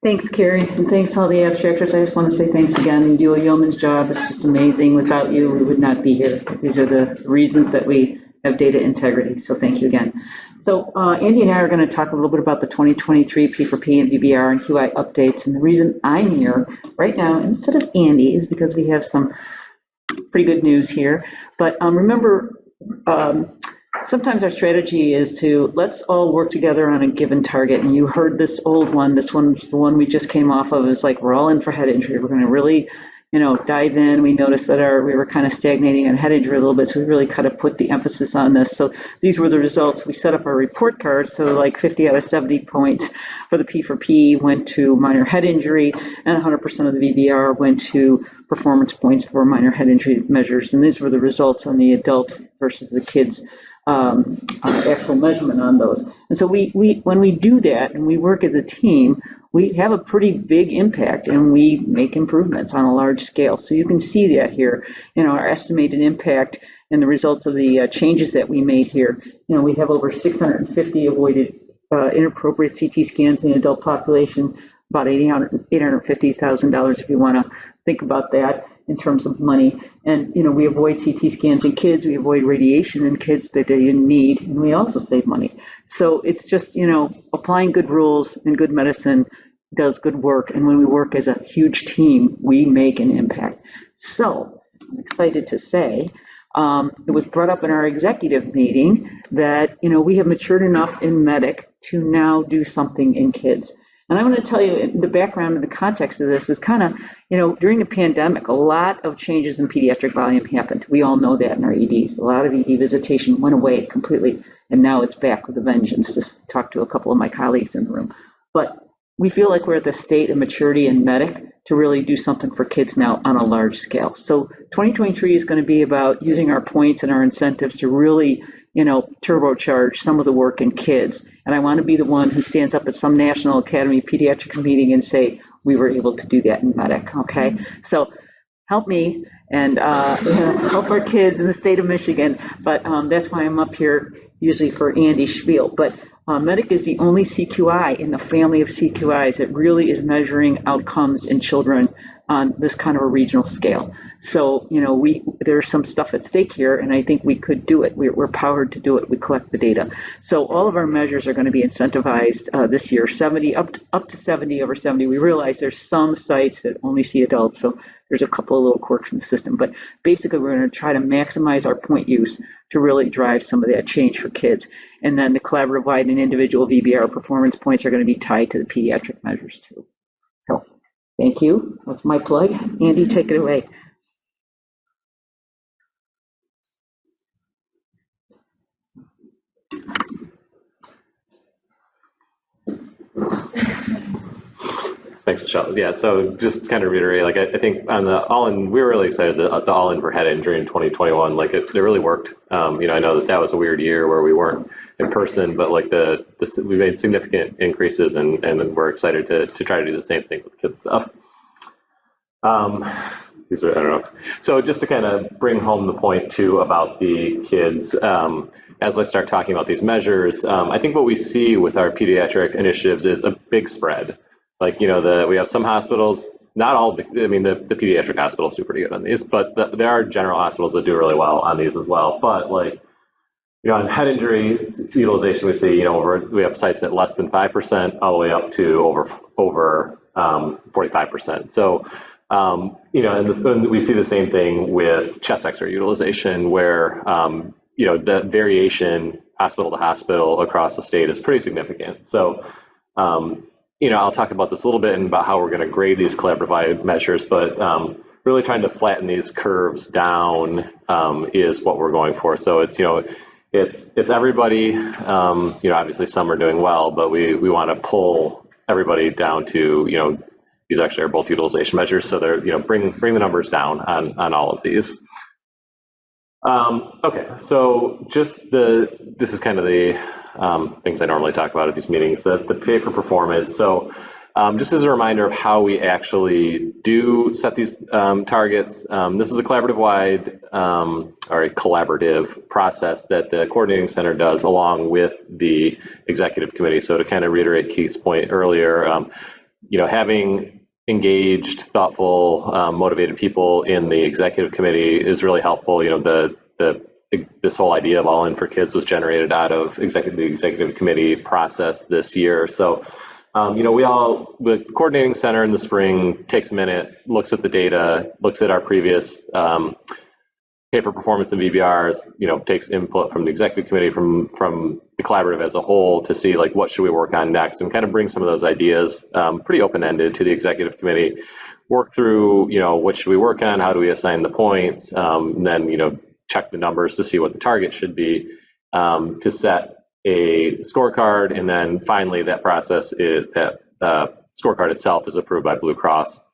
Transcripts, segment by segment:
Thanks, Carrie, and thanks to all the abstractors. I just want to say thanks again. You do a yeoman's job. It's just amazing. Without you, we would not be here. These are the reasons that we have data integrity, so thank you again. So Andy and I are going to talk a little bit about the 2023 P4P and VBR and QI updates. And the reason I'm here right now instead of Andy is because we have some pretty good news here. But remember, sometimes our strategy is to let's all work together on a given target. And you heard this old one. This one's the one we just came off of. Is like we're all in for head injury. We're going to really, dive in. We noticed that we were kind of stagnating on head injury a little bit, so we really kind of put the emphasis on this. So these were the results. We set up our report card. So like 50 out of 70 points for the P4P went to minor head injury, and 100% of the VBR went to performance points for minor head injury measures. And these were the results on the adults versus the kids. Actual measurement on those. And so when we do that and we work as a team, we have a pretty big impact and we make improvements on a large scale. So you can see that here, our estimated impact and the results of the changes that we made here. We have over 650 avoided inappropriate CT scans in the adult population, about $850,000 if you want to think about that in terms of money. And, we avoid CT scans in kids, we avoid radiation in kids that they didn't need, and we also save money. So it's just, applying good rules and good medicine does good work. And when we work as a huge team, we make an impact. So I'm excited to say, it was brought up in our executive meeting that, we have matured enough in medic to now do something in kids. And I'm going to tell you the background and the context of this is kind of, during the pandemic, a lot of changes in pediatric volume happened. We all know that in our EDs. A lot of ED visitation went away completely, and now it's back with a vengeance. Just talk to a couple of my colleagues in the room. But we feel like we're at the state of maturity in medic to really do something for kids now on a large scale. So 2023 is going to be about using our points and our incentives to really, turbocharge some of the work in kids. And I want to be the one who stands up at some National Academy Pediatrics meeting and say, we were able to do that in medic, okay? So help me and help our kids in the state of Michigan. But that's why I'm up here usually for Andy Spiel. But medic is the only CQI in the family of CQIs that really is measuring outcomes in children on this kind of a regional scale. So, there's some stuff at stake here, and I think we could do it. We're powered to do it. We collect the data. So all of our measures are going to be incentivized this year, 70 up to 70 over 70. We realize there's some sites that only see adults, so there's a couple of little quirks in the system. But basically, we're going to try to maximize our point use to really drive some of that change for kids. And then the collaborative wide and individual VBR performance points are going to be tied to the pediatric measures too. So thank you. That's my plug. Andy, take it away. Thanks, Michelle. Yeah, so just kind of reiterate, I think on the all-in, we were really excited the all-in for head injury in 2021. It really worked. I know that was a weird year where we weren't in person, but we made significant increases, and we're excited to try to do the same thing with kids stuff. These are, I don't know. So just to kind of bring home the point too about the kids, as I start talking about these measures, I think what we see with our pediatric initiatives is a big spread. We have some hospitals, not all, the pediatric hospitals do pretty good on these, but there are general hospitals that do really well on these as well. But on head injuries utilization, we see, we have sites at less than 5% all the way up to over 45%. So, and we see the same thing with chest X-ray utilization where, the variation hospital to hospital across the state is pretty significant. So, I'll talk about this a little bit and about how we're going to grade these collaborative measures, but really trying to flatten these curves down is what we're going for. So it's everybody. Obviously some are doing well, but we want to pull everybody down to these actually are both utilization measures, so they're bring the numbers down on all of these. Okay, so this is kind of the things I normally talk about at these meetings, the pay for performance. So Just as a reminder of how we actually do set these targets, this is a collaborative-wide or a collaborative process that the coordinating center does along with the executive committee. So to kind of reiterate Keith's point earlier, having engaged, thoughtful, motivated people in the executive committee is really helpful. This whole idea of All In for Kids was generated out of the executive committee process this year. So, the coordinating center in the spring takes a minute, looks at the data, looks at our previous pay for performance and VBRs, takes input from the executive committee, from the collaborative as a whole to see like what should we work on next, and kind of bring some of those ideas pretty open-ended to the executive committee, work through, what should we work on, how do we assign the points, and then, check the numbers to see what the target should be, to set a scorecard, and then finally that process is that scorecard itself is approved by Blue Cross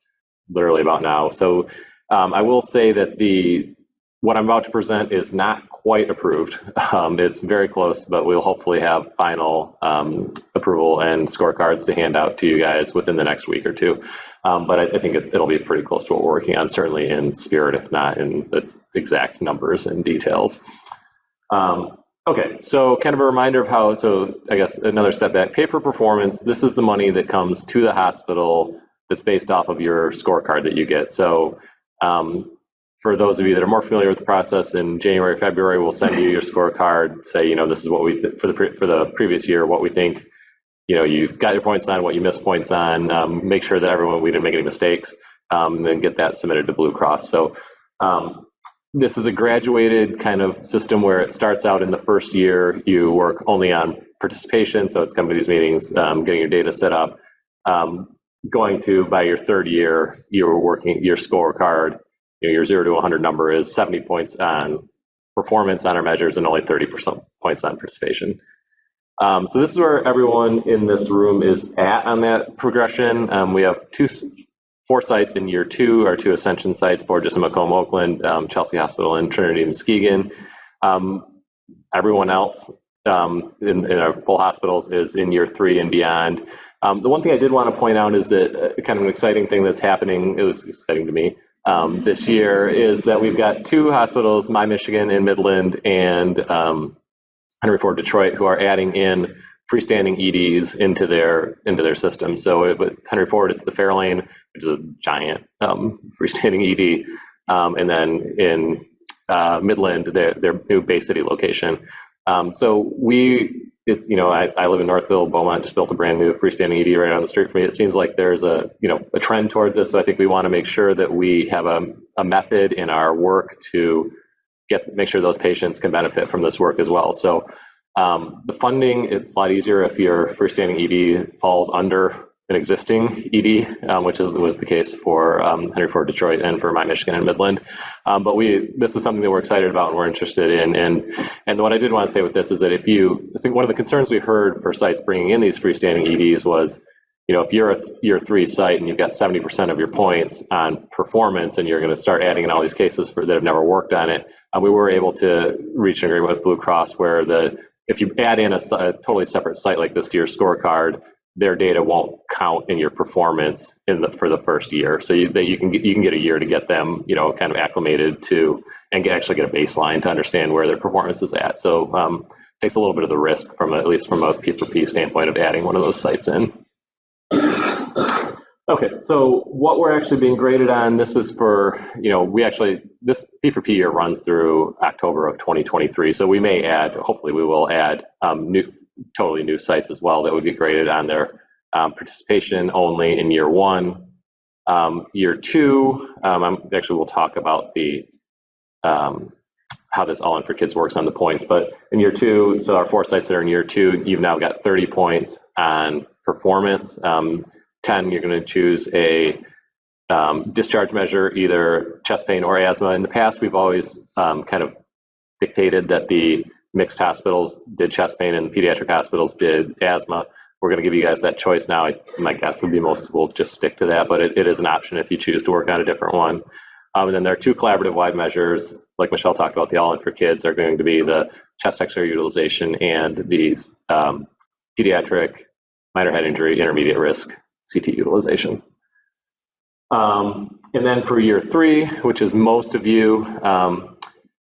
literally about now. So I will say that what I'm about to present is not quite approved. It's very close, but we'll hopefully have final approval and scorecards to hand out to you guys within the next week or two. But I think it'll be pretty close to what we're working on, certainly in spirit, if not in the exact numbers and details. Okay, so kind of a reminder of how, so I guess another step back, pay for performance, this is the money that comes to the hospital that's based off of your scorecard that you get. So for those of you that are more familiar with the process, in January, February, we'll send you your scorecard, say, this is what we, for the previous year, what we think, you got your points on, what you missed points on, make sure that we didn't make any mistakes, and then get that submitted to Blue Cross. So this is a graduated kind of system where it starts out in the first year, you work only on participation, so it's coming to these meetings, getting your data set up, going to, by your third year, you're working your scorecard, your 0 to 100 number is 70 points on performance on our measures and only 30% points on participation. So this is where everyone in this room is at on that progression. We have 4 sites in year 2, our 2 Ascension sites, Borges and Macomb, Oakland, Chelsea Hospital, and Trinity, Muskegon. Everyone else in our full hospitals is in year 3 and beyond. The one thing I did want to point out is that kind of an exciting thing that's happening, it was exciting to me, this year, is that we've got 2 hospitals, My Michigan in Midland and Henry Ford Detroit, who are adding in freestanding EDs into their system. So with Henry Ford, it's the Fairlane, which is a giant freestanding ED, and then in Midland, their new Bay City location. So I live in Northville. Beaumont just built a brand new freestanding ED right on the street from me. It seems like there's a trend towards this. So I think we want to make sure that we have a method in our work to make sure those patients can benefit from this work as well. So the funding, it's a lot easier if your freestanding ED falls under an existing ED, which was the case for Henry Ford Detroit and for My Michigan and Midland. But this is something that we're excited about and we're interested in. And what I did want to say with this is that I think one of the concerns we heard for sites bringing in these freestanding EDs was, if you're a year 3 site and you've got 70% of your points on performance and you're going to start adding in all these cases that have never worked on it, we were able to reach an agreement with Blue Cross where if you add in a totally separate site like this to your scorecard, their data won't count in your performance for the first year. So you can get a year to get them, kind of acclimated to and actually get a baseline to understand where their performance is at. So takes a little bit of the risk at least from a P4P standpoint of adding one of those sites in. Okay, so what we're actually being graded on, this is for, this P4P year runs through October of 2023. So we may hopefully we will add totally new sites as well that would get graded on their participation only in year 1. Year 2, we'll talk about how this All In for Kids works on the points, but in year 2, so our 4 sites that are in year 2, you've now got 30 points on performance. 10, you're going to choose a discharge measure, either chest pain or asthma. In the past, we've always kind of dictated that the mixed hospitals did chest pain and the pediatric hospitals did asthma. We're going to give you guys that choice now. My guess would be most will just stick to that, but it is an option if you choose to work on a different one. And then there are 2 collaborative wide measures, like Michelle talked about, the All In for Kids are going to be the chest X-ray utilization and these pediatric minor head injury intermediate risk CT utilization. And then for year 3, which is most of you,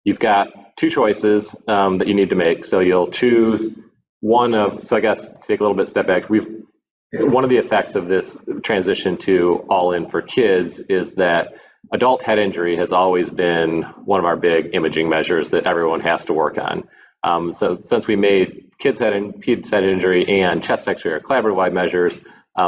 you've got 2 choices that you need to make. So you'll choose one of, so I guess to take a little bit step back, one of the effects of this transition to all in for kids is that adult head injury has always been one of our big imaging measures that everyone has to work on. So since we made kids head injury and chest X-ray or collaborative wide measures,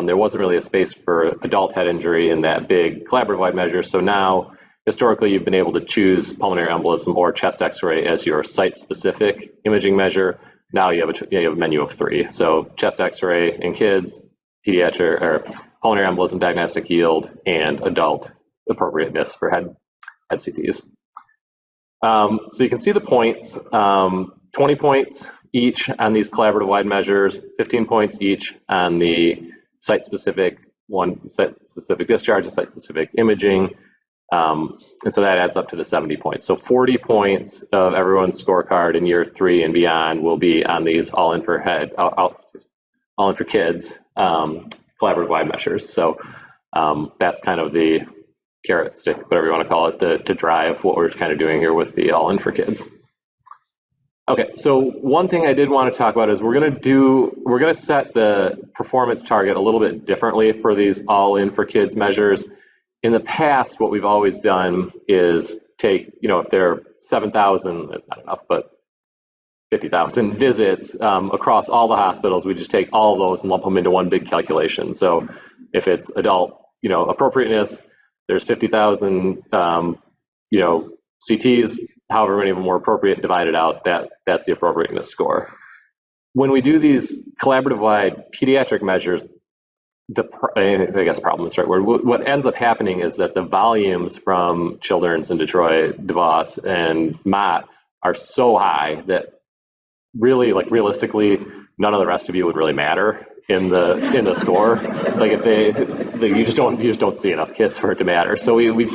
there wasn't really a space for adult head injury in that big collaborative wide measure. So now, historically, you've been able to choose pulmonary embolism or chest X-ray as your site-specific imaging measure. Now you have a menu of 3. So chest X-ray in kids, pediatric or pulmonary embolism diagnostic yield, and adult appropriateness for head CTs. So you can see the points, 20 points each on these collaborative wide measures, 15 points each on the site-specific discharge and site-specific imaging. And so that adds up to the 70 points. So 40 points of everyone's scorecard in year 3 and beyond will be on these all in for kids collaborative wide measures. So that's kind of the carrot stick, whatever you want to call it, to drive what we're kind of doing here with the all in for kids. Okay, so one thing I did want to talk about is we're going to set the performance target a little bit differently for these all in for kids measures. In the past, what we've always done is take, if there are 7,000, that's not enough, but 50,000 visits across all the hospitals, we just take all of those and lump them into one big calculation. So if it's adult, appropriateness, there's 50,000, CTs, however many of them were appropriate, divided out, that's the appropriateness score. When we do these collaborative wide pediatric measures, I guess problem is the right word. What ends up happening is that the volumes from Children's in Detroit, DeVos, and Mott are so high that really, realistically, none of the rest of you would really matter in the score. You just don't see enough kids for it to matter. So we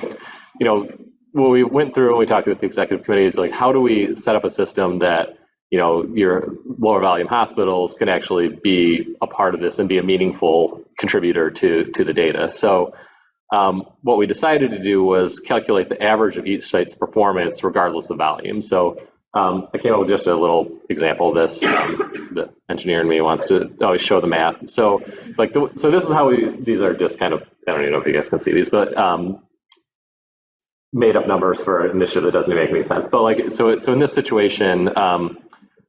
what we went through and we talked with the executive committee is how do we set up a system that your lower volume hospitals can actually be a part of this and be a meaningful contributor to the data. So what we decided to do was calculate the average of each site's performance regardless of volume. So I came up with just a little example of this. The engineer in me wants to always show the math. So so this is how these are just kind of, I don't even know if you guys can see these, but made up numbers for an initiative that doesn't make any sense. But so in this situation,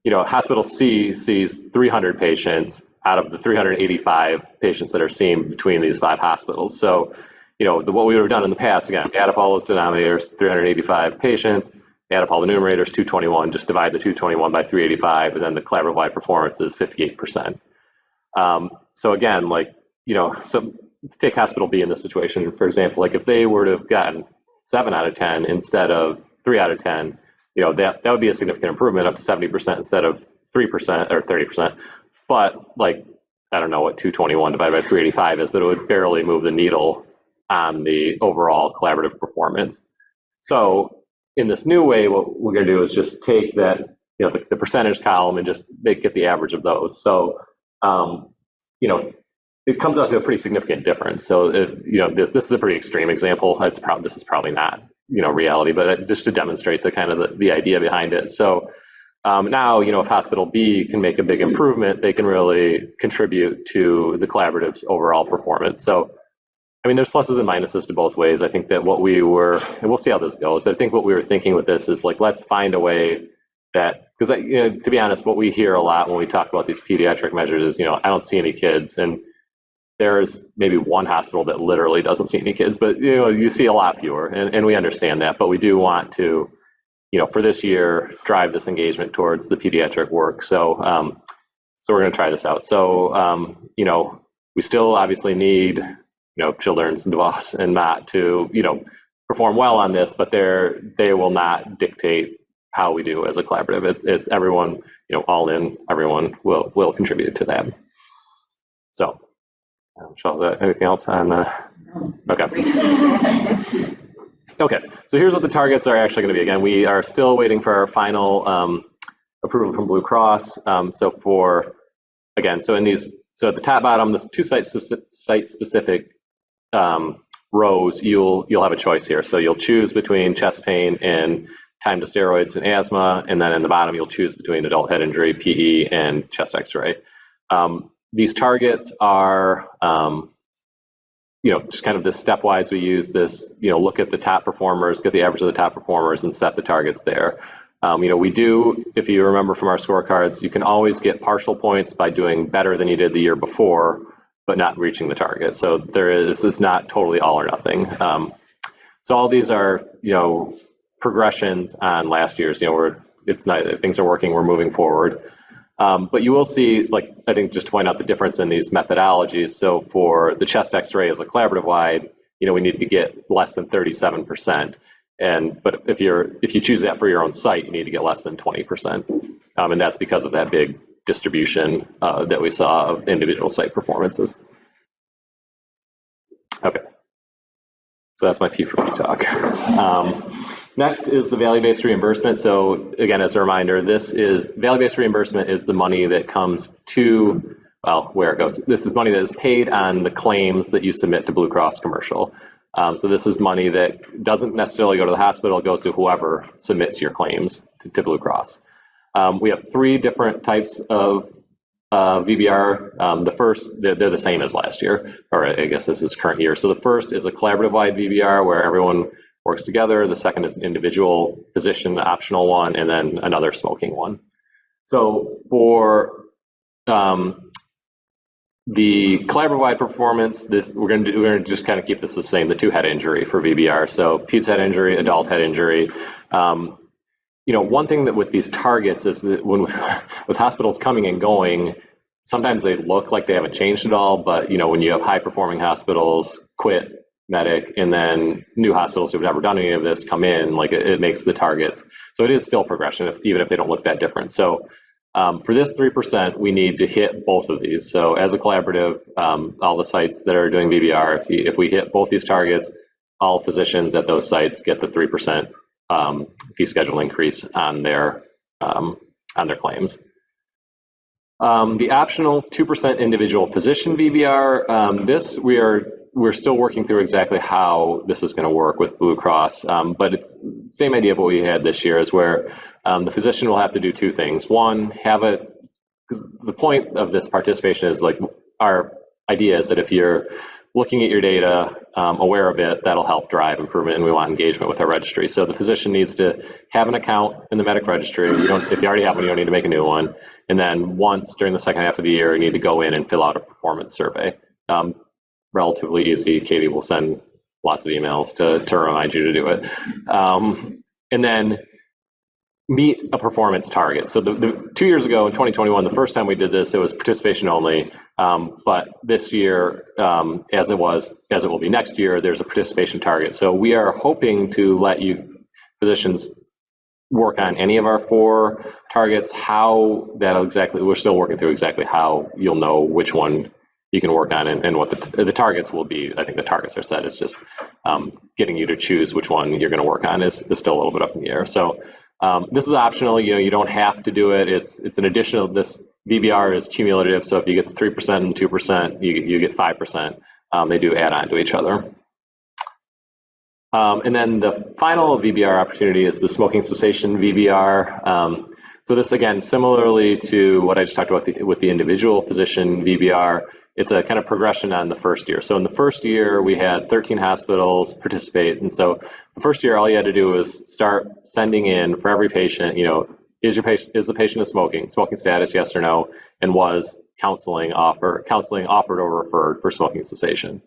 hospital C sees 300 patients out of the 385 patients that are seen between these 5 hospitals. So, what we would have done in the past, again, add up all those denominators, 385 patients, add up all the numerators, 221, just divide the 221 by 385, and then the collaborative wide performance is 58%. So again, so take hospital B in this situation, for example, if they were to have gotten 7 out of 10 instead of 3 out of 10, that would be a significant improvement, up to 70% instead of 3% or 30%. But I don't know what 221 divided by 385 is, but it would barely move the needle on the overall collaborative performance. So in this new way, what we're going to do is just take that, the percentage column and just get the average of those. So, it comes out to a pretty significant difference. So, this is a pretty extreme example. This is probably not, reality, but just to demonstrate the kind of the idea behind it. So now, if hospital B can make a big improvement, they can really contribute to the collaborative's overall performance. So, there's pluses and minuses to both ways. I think that and we'll see how this goes, but I think what we were thinking with this is let's find a way that, because to be honest, what we hear a lot when we talk about these pediatric measures is, I don't see any kids, and there's maybe one hospital that literally doesn't see any kids, but you see a lot fewer, and we understand that, but we do want to, for this year, drive this engagement towards the pediatric work. So, so we're going to try this out. So, we still obviously need, Children's and DeVos and Mott to, perform well on this, but they will not dictate how we do as a collaborative. It's everyone, all in, everyone will contribute to that. So. Anything else on okay. Okay, so here's what the targets are actually going to be. Again, we are still waiting for our final approval from Blue Cross. So in these So at the top bottom, the two site-specific rows, you'll have a choice here. So you'll choose between chest pain and time to steroids and asthma, and then in the bottom, you'll choose between adult head injury, PE, and chest X-ray. These targets are, just kind of this stepwise. We use this, look at the top performers, get the average of the top performers, and set the targets there. We do, if you remember from our scorecards, you can always get partial points by doing better than you did the year before, but not reaching the target. So this is not totally all or nothing. So all these are, progressions on last year's. It's not, things are working, we're moving forward. But you will see, I think just to point out the difference in these methodologies. So for the chest X-ray as a collaborative wide, we need to get less than 37%. But if you choose that for your own site, you need to get less than 20%. And that's because of that big distribution that we saw of individual site performances. Okay. So that's my P4P talk. Next is the value-based reimbursement. So again, as a reminder, value-based reimbursement is the money that comes to, where it goes. This is money that is paid on the claims that you submit to Blue Cross Commercial. So this is money that doesn't necessarily go to the hospital, it goes to whoever submits your claims to Blue Cross. We have 3 different types of VBR. The first, they're the same as last year, or I guess this is current year. So the first is a collaborative-wide VBR where everyone works together. The second is an individual physician optional one, and then another smoking one. So for the collaborative-wide performance, we're going to just kind of keep this the same, the 2 head injury for VBR. So peds head injury, adult head injury. One thing that with these targets is that with hospitals coming and going, sometimes they look like they haven't changed at all, but when you have high performing hospitals quit medic and then new hospitals who've never done any of this come in, it makes the targets. So it is still progression, even if they don't look that different. So for this 3%, we need to hit both of these. So as a collaborative, all the sites that are doing VBR, if we hit both these targets, all physicians at those sites get the 3% fee schedule increase on their claims. The optional 2% individual physician VBR, we're still working through exactly how this is going to work with Blue Cross, but it's the same idea of what we had this year, is where the physician will have to do 2 things. One, the point of this participation is our idea is that if you're looking at your data, aware of it, that'll help drive improvement, and we want engagement with our registry. So the physician needs to have an account in the medic registry. If you already have one, you don't need to make a new one. And then once during the second half of the year, you need to go in and fill out a performance survey. Relatively easy. Katie will send lots of emails to remind you to do it. And then meet a performance target. So the 2 years ago in 2021, the first time we did this, it was participation only. But this year, as it will be next year, there's a participation target. So we are hoping to let you physicians work on any of our 4 targets. How that'll exactly, we're still working through exactly how you'll know which one you can work on and what the targets will be. I think the targets are set. It's just getting you to choose which one you're going to work on is still a little bit up in the air. So this is optional. You don't have to do it. It's an additional. This VBR is cumulative. So if you get the 3% and 2%, you get 5%. They do add on to each other. And then the final VBR opportunity is the smoking cessation VBR. So this, again, similarly to what I just talked about with the individual physician VBR, it's a kind of progression on the first year. So in the first year, we had 13 hospitals participate. And so the first year, all you had to do was start sending in for every patient, is the patient smoking status, yes or no, and was counseling offered or referred for smoking cessation.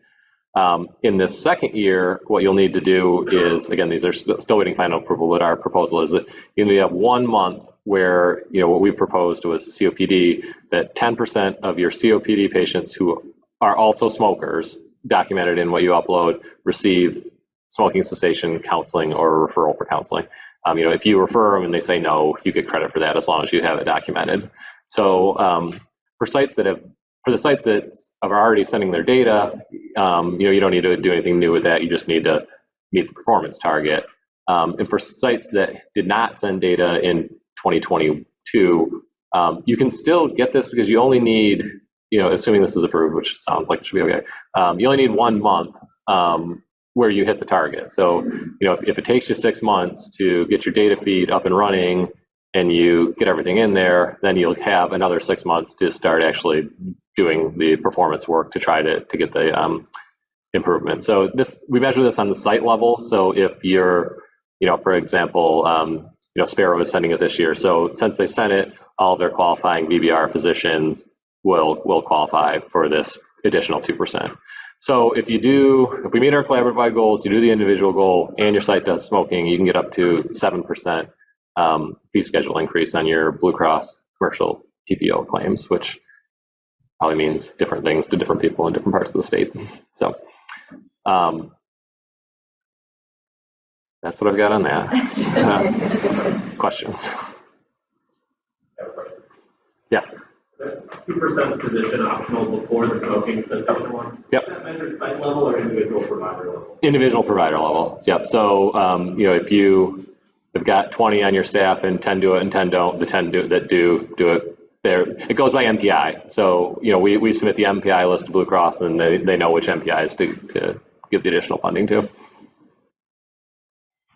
In this second year, what you'll need to do is, again, these are still waiting final approval, but our proposal is that you need to have 1 month where, what we proposed was COPD, that 10% of your COPD patients who are also smokers, documented in what you upload, receive smoking cessation counseling or referral for counseling. If you refer them and they say no, you get credit for that as long as you have it documented. So for the sites that are already sending their data, you don't need to do anything new with that. You just need to meet the performance target. And for sites that did not send data in 2022, you can still get this because you only need assuming this is approved, which sounds like it should be okay, you only need 1 month where you hit the target. So, if it takes you 6 months to get your data feed up and running and you get everything in there, then you'll have another 6 months to start actually doing the performance work to try to get the improvement. So we measure this on the site level. So if you're, for example, Sparrow is sending it this year. So since they sent it, all of their qualifying VBR physicians will qualify for this additional 2%. So if we meet our collaborative goals, you do the individual goal, and your site does smoking, you can get up to 7% fee schedule increase on your Blue Cross commercial TPO claims, which probably means different things to different people in different parts of the state. So that's what I've got on that. Questions? Yeah. 2% physician optional before the smoking cessation one? Yep. Is that measured site level or individual provider level? Individual provider level. Yep. So if you have got 20 on your staff and 10 do it and 10 don't, the 10 that do it. It goes by MPI. So we submit the MPI list to Blue Cross, and they know which MPIs to give the additional funding to.